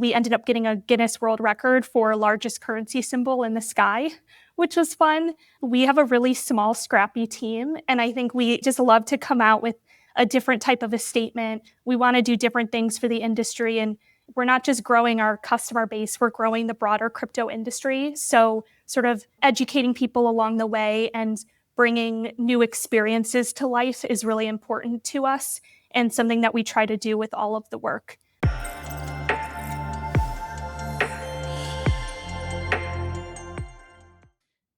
We ended up getting a Guinness World Record for largest currency symbol in the sky, which was fun. We have a really small, scrappy team, and I think we just love to come out with a different type of a statement. We want to do different things for the industry, and we're not just growing our customer base, we're growing the broader crypto industry. So sort of educating people along the way and bringing new experiences to life is really important to us and something that we try to do with all of the work.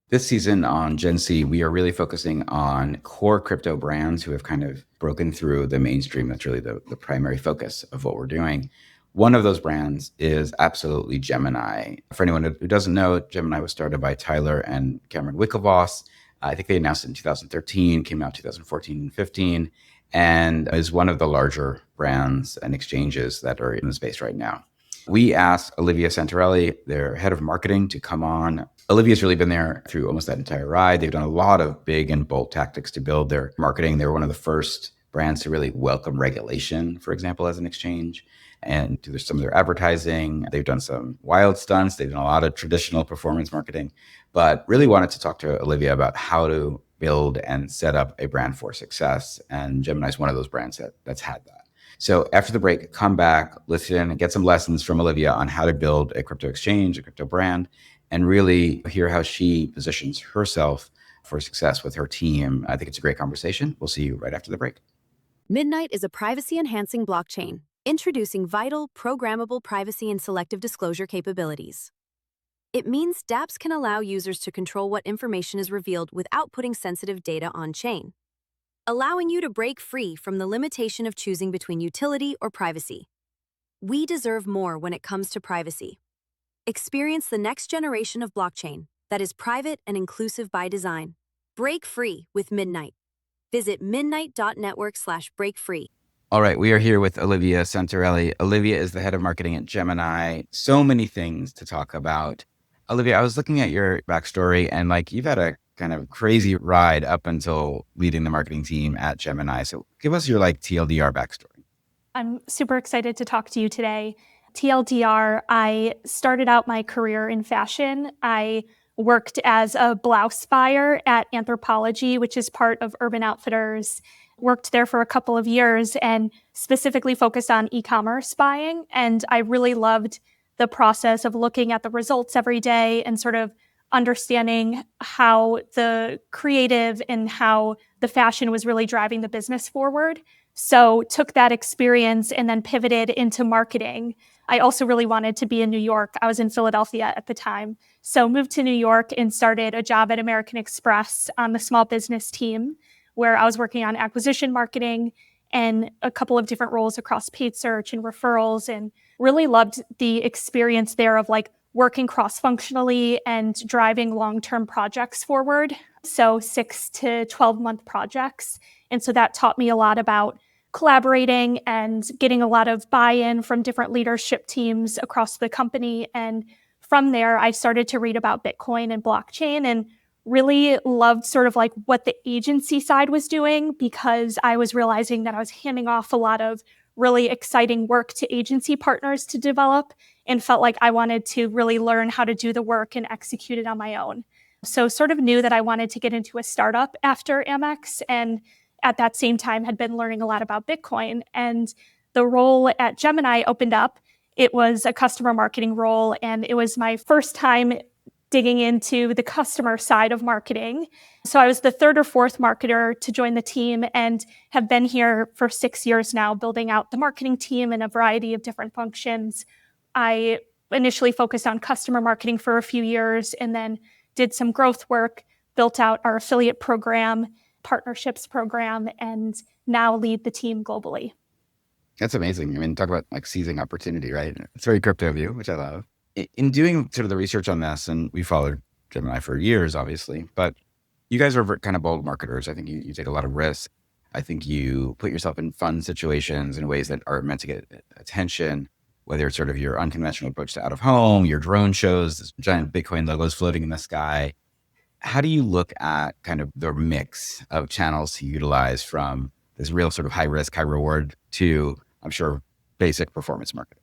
This season on Gen C, we are really focusing on core crypto brands who have kind of broken through the mainstream. That's really the primary focus of what we're doing. One of those brands is absolutely Gemini. For anyone who doesn't know, Gemini was started by Tyler and Cameron Winklevoss. I think they announced it in 2013, came out 2014 and 15, and is one of the larger brands and exchanges that are in the space right now. We asked Olivia Santarelli, their head of marketing, to come on. Olivia's really been there through almost that entire ride. They've done a lot of big and bold tactics to build their marketing. They were one of the first brands to really welcome regulation, for example, as an exchange, and do some of their advertising. They've done some wild stunts. They've done a lot of traditional performance marketing, but really wanted to talk to Olivia about how to build and set up a brand for success. And Gemini is one of those brands that's had that. So after the break, come back, listen, and get some lessons from Olivia on how to build a crypto exchange, a crypto brand, and really hear how she positions herself for success with her team. I think it's a great conversation. We'll see you right after the break. Midnight is a privacy-enhancing blockchain, introducing vital, programmable privacy and selective disclosure capabilities. It means dApps can allow users to control what information is revealed without putting sensitive data on-chain, allowing you to break free from the limitation of choosing between utility or privacy. We deserve more when it comes to privacy. Experience the next generation of blockchain that is private and inclusive by design. Break free with Midnight. Visit midnight.network/breakfree. All right, we are here with Olivia Santarelli. Olivia is the head of marketing at Gemini. So many things to talk about. Olivia, I was looking at your backstory, and you've had a kind of crazy ride up until leading the marketing team at Gemini. So give us your TLDR backstory. I'm super excited to talk to you today. TLDR, I started out my career in fashion. I worked as a blouse buyer at Anthropologie, which is part of Urban Outfitters. Worked there for a couple of years and specifically focused on e-commerce buying. And I really loved the process of looking at the results every day and sort of understanding how the creative and how the fashion was really driving the business forward. So took that experience and then pivoted into marketing. I also really wanted to be in New York. I was in Philadelphia at the time. So moved to New York and started a job at American Express on the small business team, where I was working on acquisition marketing and a couple of different roles across paid search and referrals, and really loved the experience there of working cross-functionally and driving long-term projects forward. So 6 to 12-month projects. And so that taught me a lot about collaborating and getting a lot of buy-in from different leadership teams across the company. And from there, I started to read about Bitcoin and blockchain and really loved sort of what the agency side was doing, because I was realizing that I was handing off a lot of really exciting work to agency partners to develop and felt like I wanted to really learn how to do the work and execute it on my own. So sort of knew that I wanted to get into a startup after Amex, and at that same time had been learning a lot about Bitcoin. And the role at Gemini opened up. It was a customer marketing role, and it was my first time digging into the customer side of marketing. So I was the third or fourth marketer to join the team and have been here for 6 years now, building out the marketing team in a variety of different functions. I initially focused on customer marketing for a few years and then did some growth work, built out our affiliate program, partnerships program, and now lead the team globally. That's amazing. I mean, talk about seizing opportunity, right? It's very crypto of you, which I love. In doing sort of the research on this, and we followed Gemini for years, obviously, but you guys are kind of bold marketers. I think you take a lot of risks. I think you put yourself in fun situations in ways that are meant to get attention, whether it's sort of your unconventional approach to out of home, your drone shows, this giant Bitcoin logos floating in the sky. How do you look at kind of the mix of channels to utilize from this real sort of high risk, high reward to, I'm sure, basic performance marketing?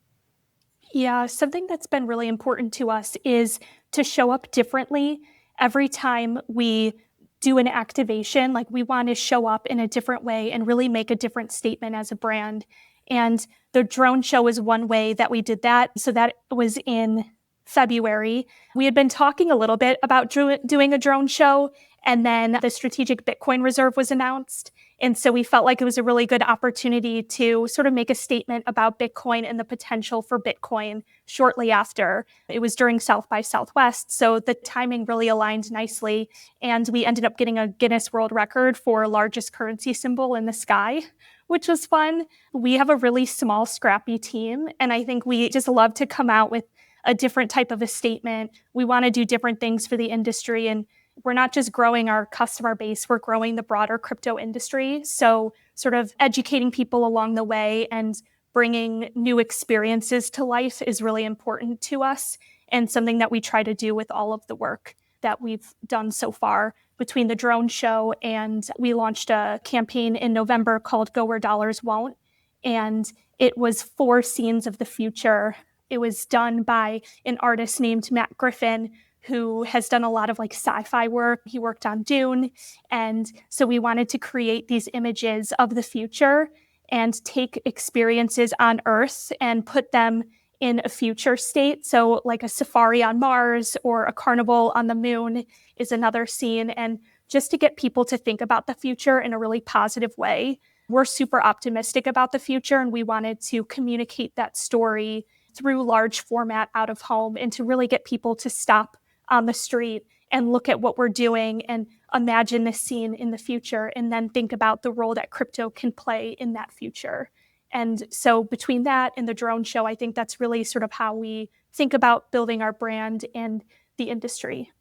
Yeah, something that's been really important to us is to show up differently every time we do an activation. Like we want to show up in a different way and really make a different statement as a brand. And the drone show is one way that we did that. So that was in February. We had been talking a little bit about doing a drone show, and then the Strategic Bitcoin Reserve was announced. And so we felt like it was a really good opportunity to sort of make a statement about Bitcoin and the potential for Bitcoin shortly after. It was during South by Southwest, so the timing really aligned nicely. And we ended up getting a Guinness World Record for largest currency symbol in the sky, which was fun. We have a really small, scrappy team, and I think we just love to come out with a different type of a statement. We want to do different things for the industry, and we're not just growing our customer base, we're growing the broader crypto industry. So sort of educating people along the way and bringing new experiences to life is really important to us, and something that we try to do with all of the work that we've done so far between the drone show. And we launched a campaign in November called Go Where Dollars Won't. And it was 4 scenes of the future. It was done by an artist named Matt Griffin, who has done a lot of like sci-fi work. He worked on Dune. And so we wanted to create these images of the future and take experiences on Earth and put them in a future state. So like a safari on Mars or a carnival on the moon is another scene. And just to get people to think about the future in a really positive way. We're super optimistic about the future, and we wanted to communicate that story through large format out of home and to really get people to stop on the street and look at what we're doing and imagine this scene in the future, and then think about the role that crypto can play in that future. And so between that and the drone show, I think that's really sort of how we think about building our brand and the industry.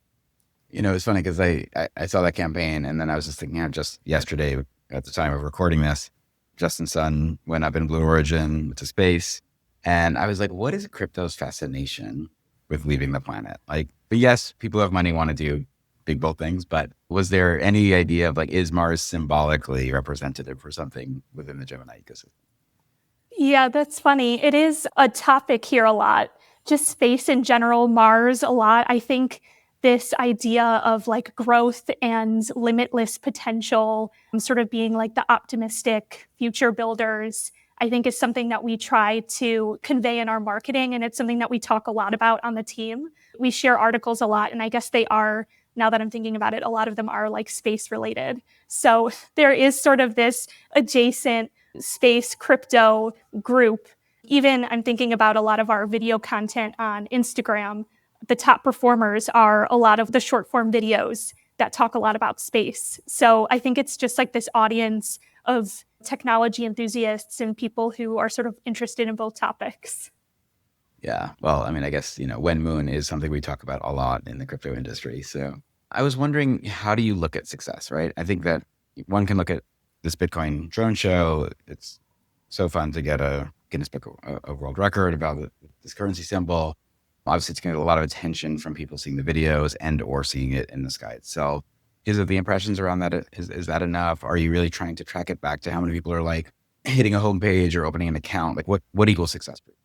It's funny because I saw that campaign, and then I was just thinking, just yesterday at the time of recording this, Justin's son went up in Blue Origin to space. And I was like, what is crypto's fascination with leaving the planet? Like, but yes, people who have money want to do big, bold things, but was there any idea of like, is Mars symbolically representative for something within the Gemini ecosystem? Yeah, that's funny. It is a topic here a lot. Just space in general, Mars a lot. I think this idea of like growth and limitless potential, sort of being like the optimistic future builders, I think is something that we try to convey in our marketing. And it's something that we talk a lot about on the team. We share articles a lot, and I guess they are, now that I'm thinking about it, a lot of them are like space related. So there is sort of this adjacent space crypto group. Even I'm thinking about a lot of our video content on Instagram. The top performers are a lot of the short form videos that talk a lot about space. So I think it's just like this audience of technology enthusiasts and people who are sort of interested in both topics. Yeah. Well, I mean, I guess, when moon is something we talk about a lot in the crypto industry. So I was wondering, how do you look at success, right? I think that one can look at this Bitcoin drone show. It's so fun to get a Guinness Book of World Record about this currency symbol. Obviously, it's going to get a lot of attention from people seeing the videos and or seeing it in the sky itself. Is it the impressions around that? Is that enough? Are you really trying to track it back to how many people are like hitting a homepage or opening an account? Like what equals success for you?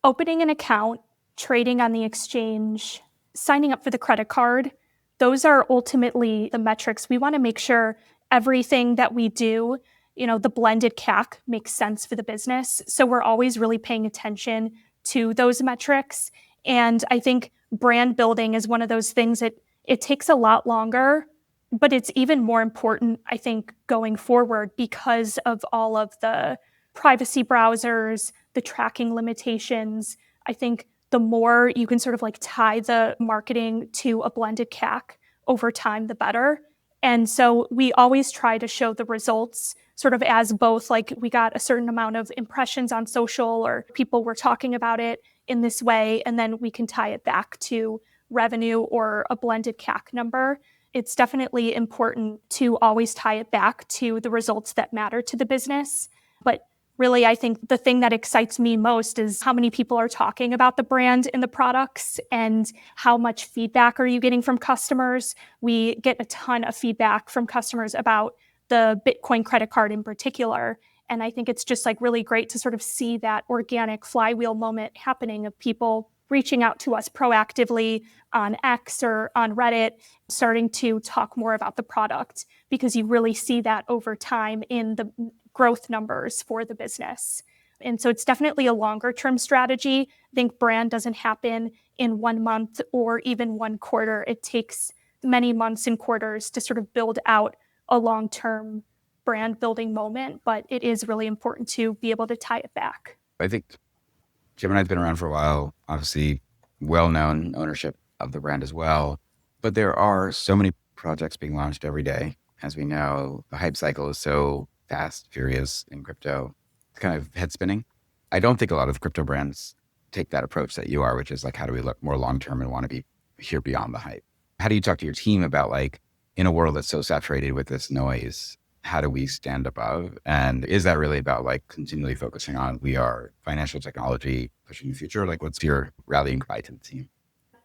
Opening an account, trading on the exchange, signing up for the credit card, those are ultimately the metrics. We want to make sure everything that we do, the blended CAC makes sense for the business. So we're always really paying attention to those metrics. And I think brand building is one of those things that it takes a lot longer, but it's even more important, I think, going forward because of all of the privacy browsers, the tracking limitations. I think the more you can sort of like tie the marketing to a blended CAC over time, the better. And so we always try to show the results sort of as both like we got a certain amount of impressions on social or people were talking about it in this way, and then we can tie it back to revenue or a blended CAC number. It's definitely important to always tie it back to the results that matter to the business. But really, I think the thing that excites me most is how many people are talking about the brand and the products and how much feedback are you getting from customers. We get a ton of feedback from customers about the Bitcoin credit card in particular. And I think it's just like really great to sort of see that organic flywheel moment happening of people reaching out to us proactively on X or on Reddit, starting to talk more about the product, because you really see that over time in the growth numbers for the business. And so it's definitely a longer term strategy. I think brand doesn't happen in 1 month or even 1 quarter. It takes many months and quarters to sort of build out a long-term brand building moment, but it is really important to be able to tie it back. I think Gemini's been around for a while, obviously well-known ownership of the brand as well, but there are so many projects being launched every day. As we know, the hype cycle is so fast, furious in crypto. It's kind of head spinning. I don't think a lot of crypto brands take that approach that you are, which is like, how do we look more long-term and want to be here beyond the hype? How do you talk to your team about, like, in a world that's so saturated with this noise, how do we stand above? And is that really about like continually focusing on, we are financial technology pushing the future? Like, what's your rallying cry to the team?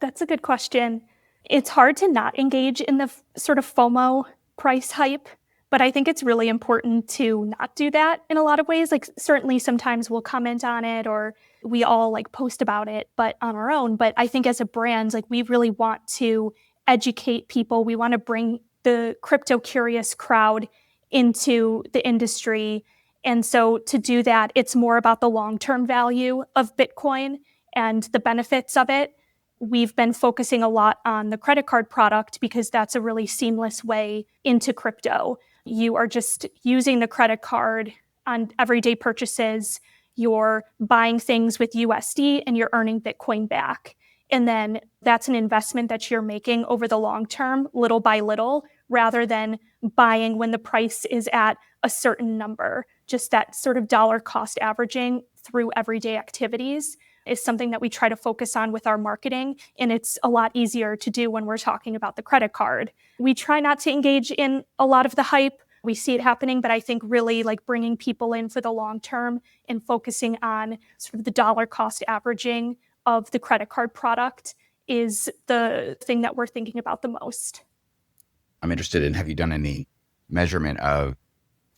That's a good question. It's hard to not engage in the sort of FOMO price hype, but I think it's really important to not do that in a lot of ways. Like, certainly sometimes we'll comment on it or we all like post about it, but on our own. But I think as a brand, like, we really want to educate people. We want to bring the crypto curious crowd into the industry. And so to do that, it's more about the long-term value of Bitcoin and the benefits of it. We've been focusing a lot on the credit card product because that's a really seamless way into crypto. You are just using the credit card on everyday purchases. You're buying things with USD and you're earning Bitcoin back. And then that's an investment that you're making over the long term, little by little, rather than buying when the price is at a certain number. Just that sort of dollar cost averaging through everyday activities is something that we try to focus on with our marketing. And it's a lot easier to do when we're talking about the credit card. We try not to engage in a lot of the hype. We see it happening, but I think really like bringing people in for the long term and focusing on sort of the dollar cost averaging of the credit card product is the thing that we're thinking about the most. I'm interested in, have you done any measurement of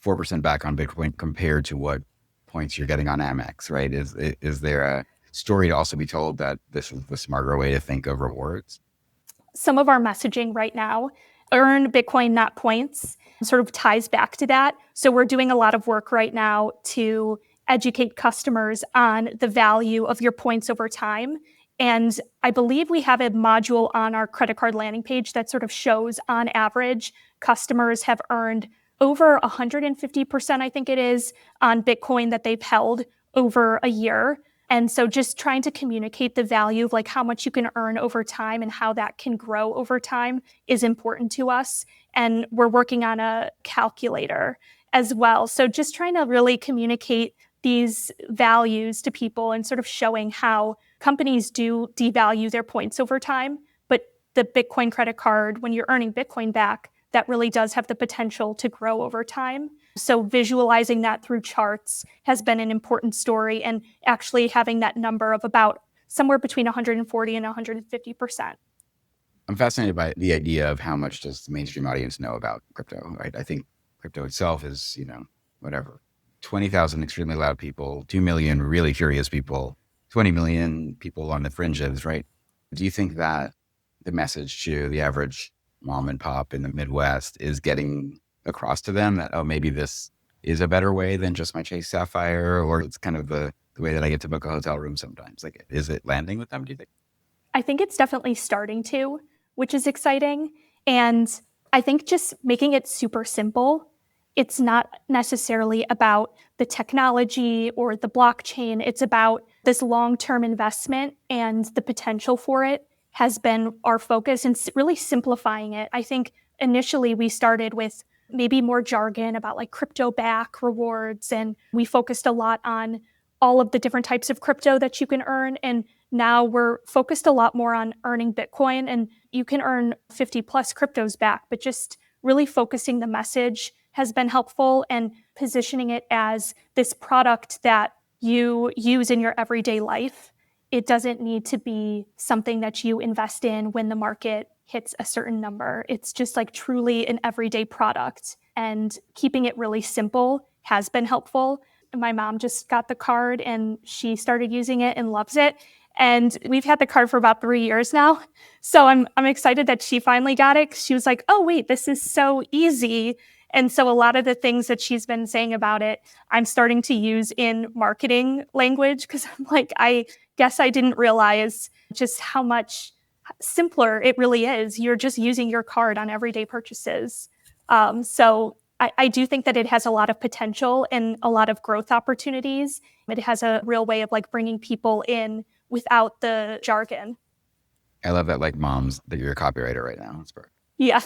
4% back on Bitcoin compared to what points you're getting on Amex, right? Is there a story to also be told that this is the smarter way to think of rewards? Some of our messaging right now, earn Bitcoin, not points, sort of ties back to that. So we're doing a lot of work right now to educate customers on the value of your points over time. And I believe we have a module on our credit card landing page that sort of shows, on average, customers have earned over 150%, I think it is, on Bitcoin that they've held over a year. And so just trying to communicate the value of like how much you can earn over time and how that can grow over time is important to us. And we're working on a calculator as well. So just trying to really communicate these values to people and sort of showing how companies do devalue their points over time. But the Bitcoin credit card, when you're earning Bitcoin back, that really does have the potential to grow over time. So visualizing that through charts has been an important story, and actually having that number of about somewhere between 140 and 150%. I'm fascinated by the idea of how much does the mainstream audience know about crypto, right? I think crypto itself is, whatever, 20,000 extremely loud people, 2 million really curious people, 20 million people on the fringes, right? Do you think that the message to the average mom and pop in the Midwest is getting across to them that, oh, maybe this is a better way than just my Chase Sapphire, or it's kind of the way that I get to book a hotel room sometimes? Like, is it landing with them, do you think? I think it's definitely starting to, which is exciting. And I think just making it super simple. It's not necessarily about the technology or the blockchain. It's about this long-term investment, and the potential for it has been our focus, and really simplifying it. I think initially we started with maybe more jargon about like crypto back rewards, and we focused a lot on all of the different types of crypto that you can earn. And now we're focused a lot more on earning Bitcoin, and you can earn 50 plus cryptos back, but just really focusing the message has been helpful, and positioning it as this product that you use in your everyday life. It doesn't need to be something that you invest in when the market hits a certain number. It's just like truly an everyday product, and keeping it really simple has been helpful. My mom just got the card and she started using it and loves it. And we've had the card for about 3 years now. So I'm excited that she finally got it. She was like, oh, wait, this is so easy. And so a lot of the things that she's been saying about it, I'm starting to use in marketing language because I'm like, I guess I didn't realize just how much simpler it really is. You're just using your card on everyday purchases. So I do think that it has a lot of potential and a lot of growth opportunities. It has a real way of like bringing people in without the jargon. I love that, like, moms, that you're a copywriter right now. It's perfect. Yeah.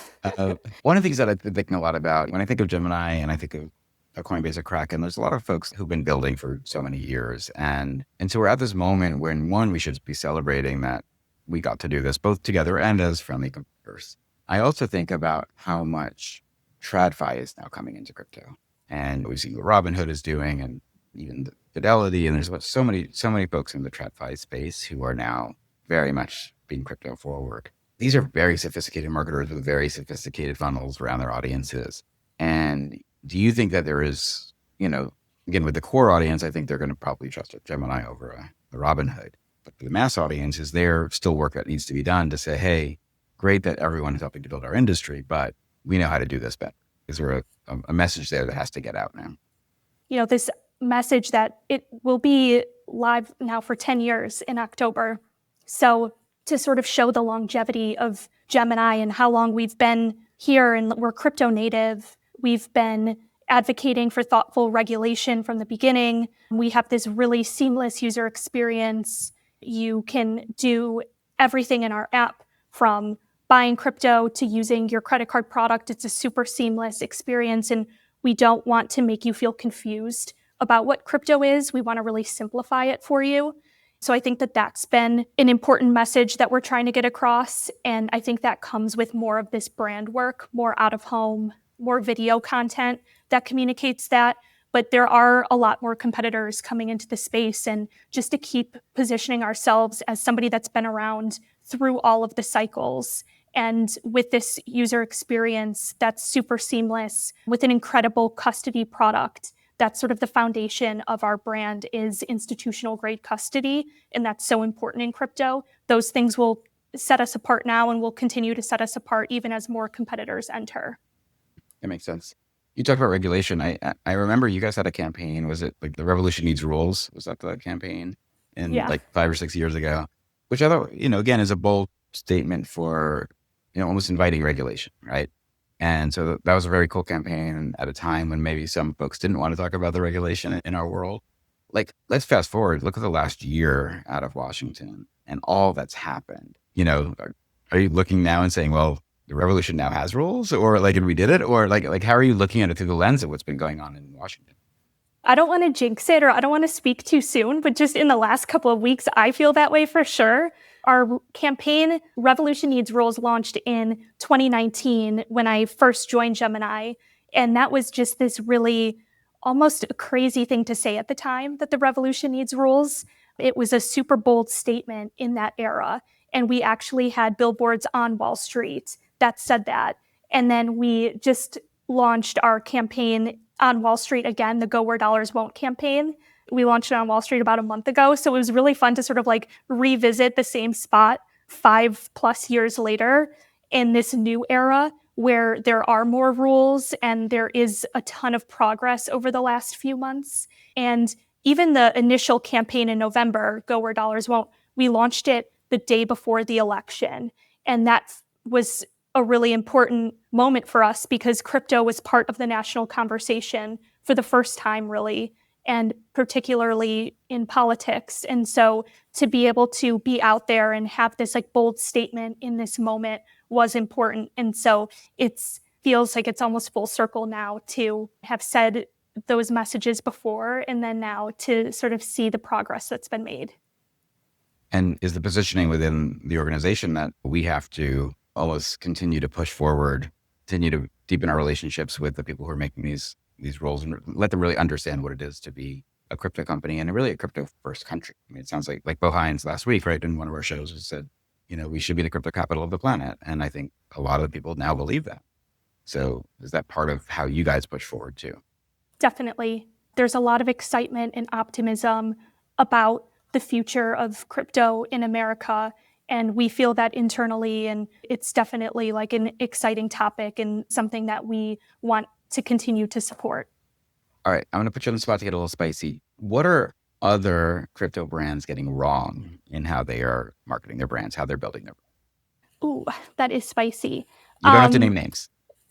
One of the things that I've been thinking a lot about when I think of Gemini and I think of a Coinbase or Kraken, there's a lot of folks who've been building for so many years. And so we're at this moment when, one, we should be celebrating that we got to do this both together and as friendly competitors. I also think about how much TradFi is now coming into crypto. And we've seen what Robinhood is doing and even the Fidelity. And there's so many folks in the TradFi space who are now very much being crypto forward. These are very sophisticated marketers with very sophisticated funnels around their audiences. And do you think that there is, again, with the core audience, I think they're going to probably trust a Gemini over a Robinhood. But for the mass audience, is there still work that needs to be done to say, hey, great that everyone is helping to build our industry, but we know how to do this better? Is there a message there that has to get out now? This message that it will be live now for 10 years in October. So to sort of show the longevity of Gemini and how long we've been here and we're crypto native, we've been advocating for thoughtful regulation from the beginning. We have this really seamless user experience. You can do everything in our app from buying crypto to using your credit card product. It's a super seamless experience, and we don't want to make you feel confused about what crypto is. We want to really simplify it for you. So I think that that's been an important message that we're trying to get across. And I think that comes with more of this brand work, more out of home, more video content that communicates that. But there are a lot more competitors coming into the space. And just to keep positioning ourselves as somebody that's been around through all of the cycles and with this user experience that's super seamless with an incredible custody product. That's sort of the foundation of our brand is institutional grade custody. And that's so important in crypto. Those things will set us apart now and will continue to set us apart even as more competitors enter. That makes sense. You talked about regulation. I remember you guys had a campaign. Was it like the Revolution Needs Rules? Was that the campaign like 5 or 6 years ago? Which I thought, again, is a bold statement for, almost inviting regulation, right? And so that was a very cool campaign at a time when maybe some folks didn't want to talk about the regulation in our world. Like, let's fast forward. Look at the last year out of Washington and all that's happened. Are you looking now and saying, well, the revolution now has rules, or like, and we did it, or like, how are you looking at it through the lens of what's been going on in Washington? I don't want to jinx it or I don't want to speak too soon, but just in the last couple of weeks, I feel that way for sure. Our campaign, Revolution Needs Rules, launched in 2019 when I first joined Gemini. And that was just this really almost a crazy thing to say at the time, that the revolution needs rules. It was a super bold statement in that era. And we actually had billboards on Wall Street that said that. And then we just launched our campaign on Wall Street again, the Go Where Dollars Won't campaign. We launched it on Wall Street about a month ago. So it was really fun to sort of like revisit the same spot 5+ years later in this new era where there are more rules and there is a ton of progress over the last few months. And even the initial campaign in November, Go Where Dollars Won't, we launched it the day before the election. And that was a really important moment for us because crypto was part of the national conversation for the first time, really, and particularly in politics. And so to be able to be out there and have this like bold statement in this moment was important. And so it feels like it's almost full circle now to have said those messages before and then now to sort of see the progress that's been made. And is the positioning within the organization that we have to always continue to push forward, continue to deepen our relationships with the people who are making these roles and let them really understand what it is to be a crypto company and really a crypto first country? I mean, it sounds like Bo Hines last week, right, in one of our shows, has said, we should be the crypto capital of the planet. And I think a lot of the people now believe that. So is that part of how you guys push forward too? Definitely. There's a lot of excitement and optimism about the future of crypto in America. And we feel that internally. And it's definitely like an exciting topic and something that we want to continue to support. All right, I'm going to put you on the spot to get a little spicy. What are other crypto brands getting wrong in how they are marketing their brands, how they're building their brands? Ooh, that is spicy. You don't have to name names.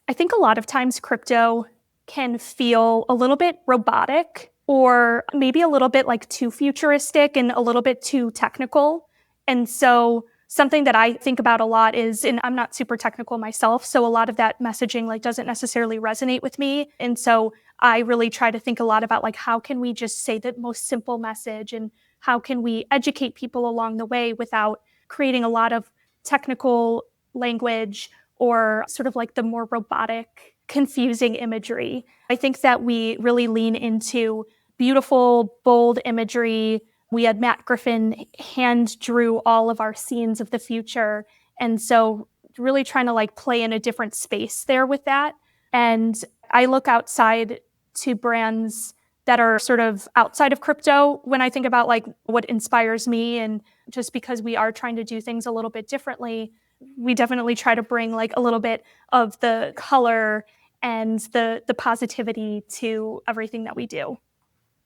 I think a lot of times crypto can feel a little bit robotic or maybe a little bit like too futuristic and a little bit too technical. And so something that I think about a lot is, and I'm not super technical myself, so a lot of that messaging like doesn't necessarily resonate with me. And so I really try to think a lot about like how can we just say the most simple message and how can we educate people along the way without creating a lot of technical language or sort of like the more robotic, confusing imagery. I think that we really lean into beautiful, bold imagery. We had Matt Griffin hand drew all of our scenes of the future. And so really trying to like play in a different space there with that. And I look outside to brands that are sort of outside of crypto when I think about like what inspires me. And just because we are trying to do things a little bit differently, we definitely try to bring like a little bit of the color and the positivity to everything that we do.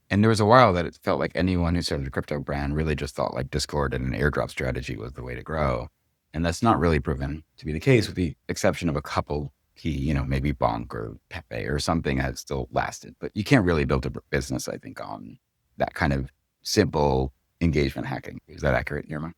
And there was a while that it felt like anyone who started a crypto brand really just thought like Discord and an airdrop strategy was the way to grow. And that's not really proven to be the case, with the exception of a couple key, maybe Bonk or Pepe or something has still lasted. But you can't really build a business, I think, on that kind of simple engagement hacking. Is that accurate in your mind?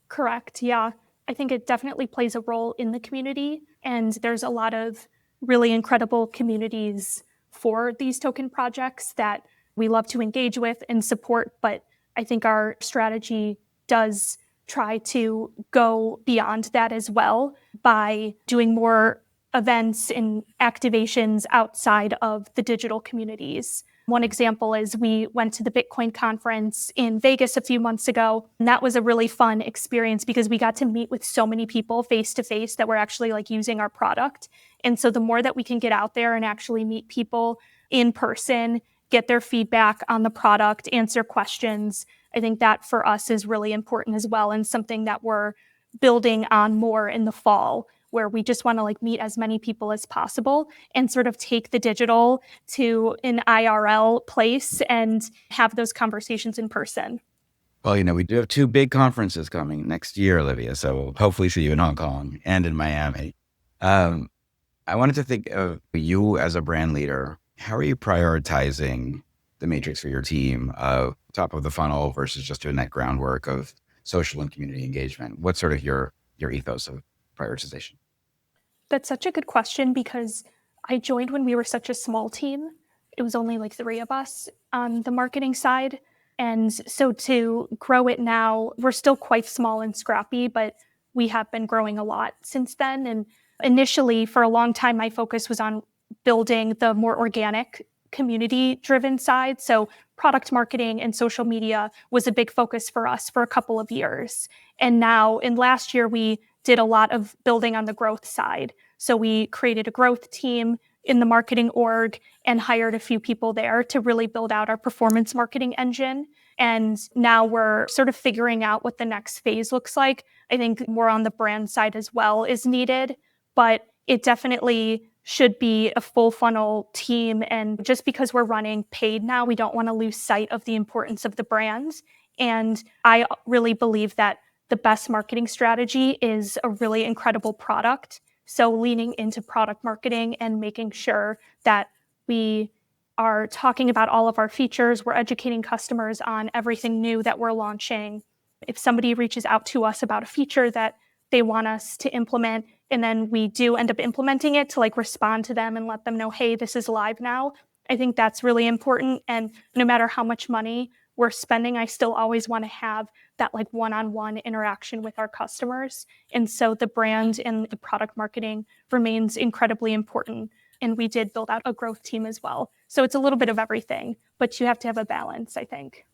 Correct. Yeah. I think it definitely plays a role in the community. And there's a lot of really incredible communities for these token projects that we love to engage with and support. But I think our strategy does try to go beyond that as well by doing more events and activations outside of the digital communities. One example is we went to the Bitcoin conference in Vegas a few months ago, and that was a really fun experience because we got to meet with so many people face to face that were actually like using our product. And so the more that we can get out there and actually meet people in person, get their feedback on the product, answer questions, I think that for us is really important as well, and something that we're building on more in the fall, where we just want to like meet as many people as possible and sort of take the digital to an IRL place and have those conversations in person. Well, we do have 2 big conferences coming next year, Olivia. So we'll hopefully see you in Hong Kong and in Miami. I wanted to think of you as a brand leader. How are you prioritizing the matrix for your team of top of the funnel versus just doing that groundwork of social and community engagement? What's sort of your ethos of prioritization? That's such a good question because I joined when we were such a small team. It was only like 3 of us on the marketing side. And so to grow it now, we're still quite small and scrappy, but we have been growing a lot since then. And initially, for a long time, my focus was on building the more organic, community-driven side. So product marketing and social media was a big focus for us for a couple of years. And now, in last year, we did a lot of building on the growth side. So we created a growth team in the marketing org and hired a few people there to really build out our performance marketing engine. And now we're sort of figuring out what the next phase looks like. I think more on the brand side as well is needed, but it definitely should be a full funnel team. And just because we're running paid now, we don't want to lose sight of the importance of the brand. And I really believe that the best marketing strategy is a really incredible product. So leaning into product marketing and making sure that we are talking about all of our features, we're educating customers on everything new that we're launching. If somebody reaches out to us about a feature that they want us to implement, and then we do end up implementing it, to like respond to them and let them know, hey, this is live now. I think that's really important. And no matter how much money we're spending, I still always want to have that like one-on-one interaction with our customers. And so the brand and the product marketing remains incredibly important. And we did build out a growth team as well. So it's a little bit of everything, but you have to have a balance, I think.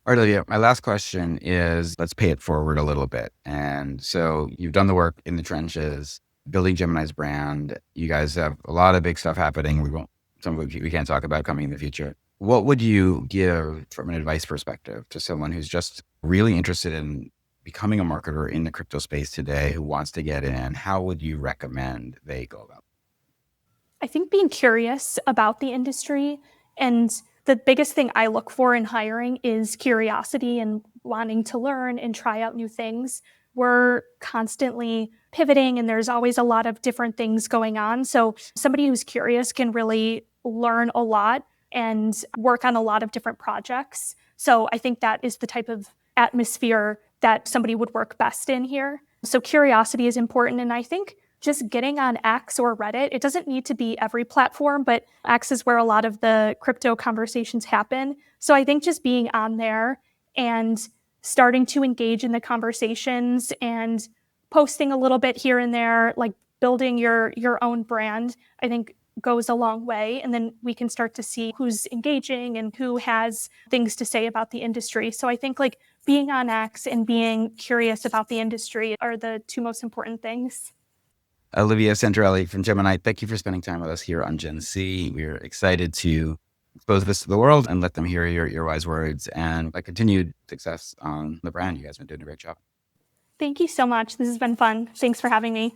All right, Olivia, my last question is, let's pay it forward a little bit. And so you've done the work in the trenches, building Gemini's brand. You guys have a lot of big stuff happening. We won't some we can't talk about coming in the future. What would you give from an advice perspective to someone who's just really interested in becoming a marketer in the crypto space today, who wants to get in? How would you recommend they go about it? I think being curious about the industry, and the biggest thing I look for in hiring is curiosity and wanting to learn and try out new things. We're constantly pivoting and there's always a lot of different things going on. So somebody who's curious can really learn a lot and work on a lot of different projects. So I think that is the type of atmosphere that somebody would work best in here. So curiosity is important. And I think just getting on X or Reddit, it doesn't need to be every platform, but X is where a lot of the crypto conversations happen. So I think just being on there and starting to engage in the conversations and posting a little bit here and there, like building your own brand, I think goes a long way. And then we can start to see who's engaging and who has things to say about the industry. So I think like being on X and being curious about the industry are the two most important things. Olivia Santarelli from Gemini, thank you for spending time with us here on Gen C. We're excited to expose this to the world and let them hear your wise words, and a continued success on the brand. You guys have been doing a great job. Thank you so much. This has been fun. Thanks for having me.